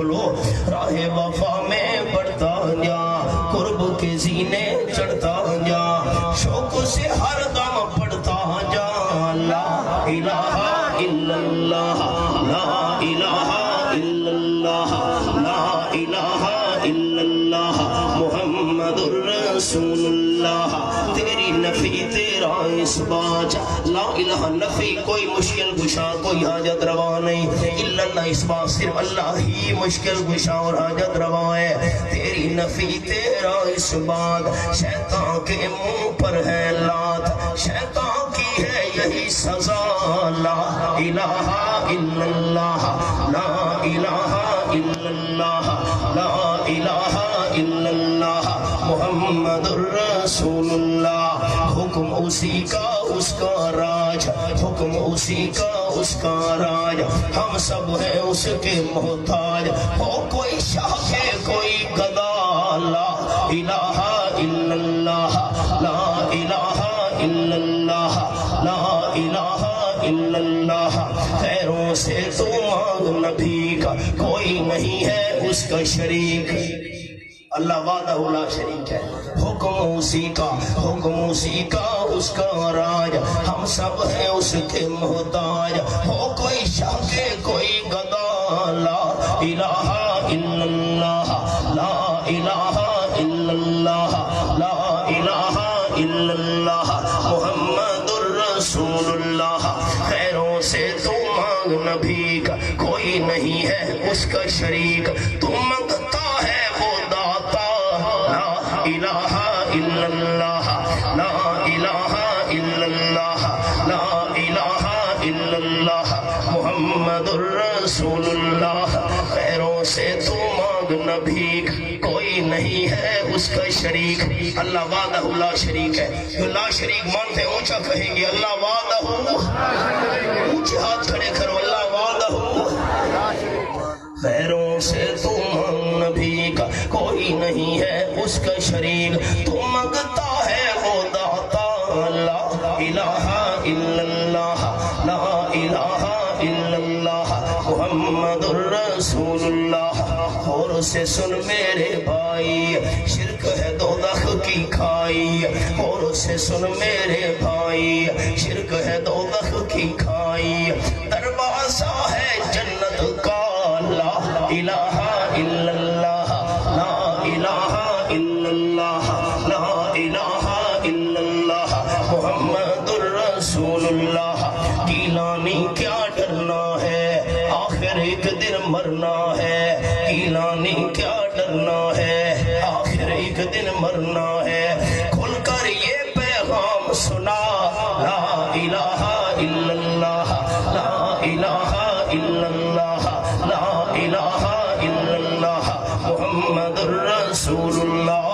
کھولو راہ وفا میں بڑھتا جا قرب کے زینے چڑھتا جا شوق سے ہر دم پڑھتا جا لا الہ الا اللہ لا الہ الا اللہ لا الہ الا اللہ محمد الرسول اللہ تیری نفی تیرا اس بات لا الہ نفی کوئی مشکل گشا کوئی حاجت روا نہیں الا اللہ اس بات صرف اللہ ہی مشکل گشا اور حاجت روا ہے تیری نفی تیرا اس بات شیطان کے منہ پر ہے لات شیطان کی ہے یہی سزا لا الہ الا اللہ لا الہ الا اللہ لا الہ الا اللہ محمد الرسول اللہ حکم اسی کا اس کا راج حکم اسی کا اس کا راج ہم سب ہیں اس کے محتاج ہو کوئی شاہ کے کوئی گدا لا الہ الا اللہ لا الہ الا اللہ لا الہ الا اللہ خیروں سے تو مانگ نبی کا کوئی نہیں ہے اس کا شریک اللہ وحدہ لا شریک ہے حکم اسی کا اس کا راج ہم سب ہیں اس کے محتاج ہو کوئی شاہ کے کوئی گدا لا الہ الا اللہ لا الہ الا اللہ لا الہ الا اللہ محمد الرسول اللہ خیروں سے تو مانگ نبی کا کوئی نہیں ہے اس کا شریک تو منگتا ہے وہ داتا لا الہ الا اللہ لا الہ الا اللہ لا الہ الا اللہ محمد الرسول اللہ خیروں سے تو مانگ نبی کوئی نہیں ہے اس کا شریک اللہ وحدہ لا شریک ہے جو لا شریک مانتے اونچا کہیں گے اللہ وحدہ اونچے ہاتھ کھڑے کرو اللہ وحدہ خیروں سے تو مانگ نبی کا کوئی نہیں ہے اس کا شریک تو منگتا ہے وہ داتا لا الہ الا اللہ لا الہ الا اللہ محمد الرسول اللہ اور سے سن میرے بھائی شرک ہے دوزخ کی کھائی اور سے سن میرے بھائی شرک ہے دوزخ کی کھائی دروازہ ہے جنت کا لا الہ الا اللہ لا الہ الا اللہ لا الہ الا اللہ محمد الرسول اللہ گیلانی کیا ڈرنا ہے آخر ایک دن مرنا ہے گیلانی کیا ڈرنا ہے آخر ایک دن مرنا ہے کھل کر یہ پیغام سنا لا الہ الا اللہ لا الہ الا اللہ لا الہ الا اللہ محمد الرسول اللہ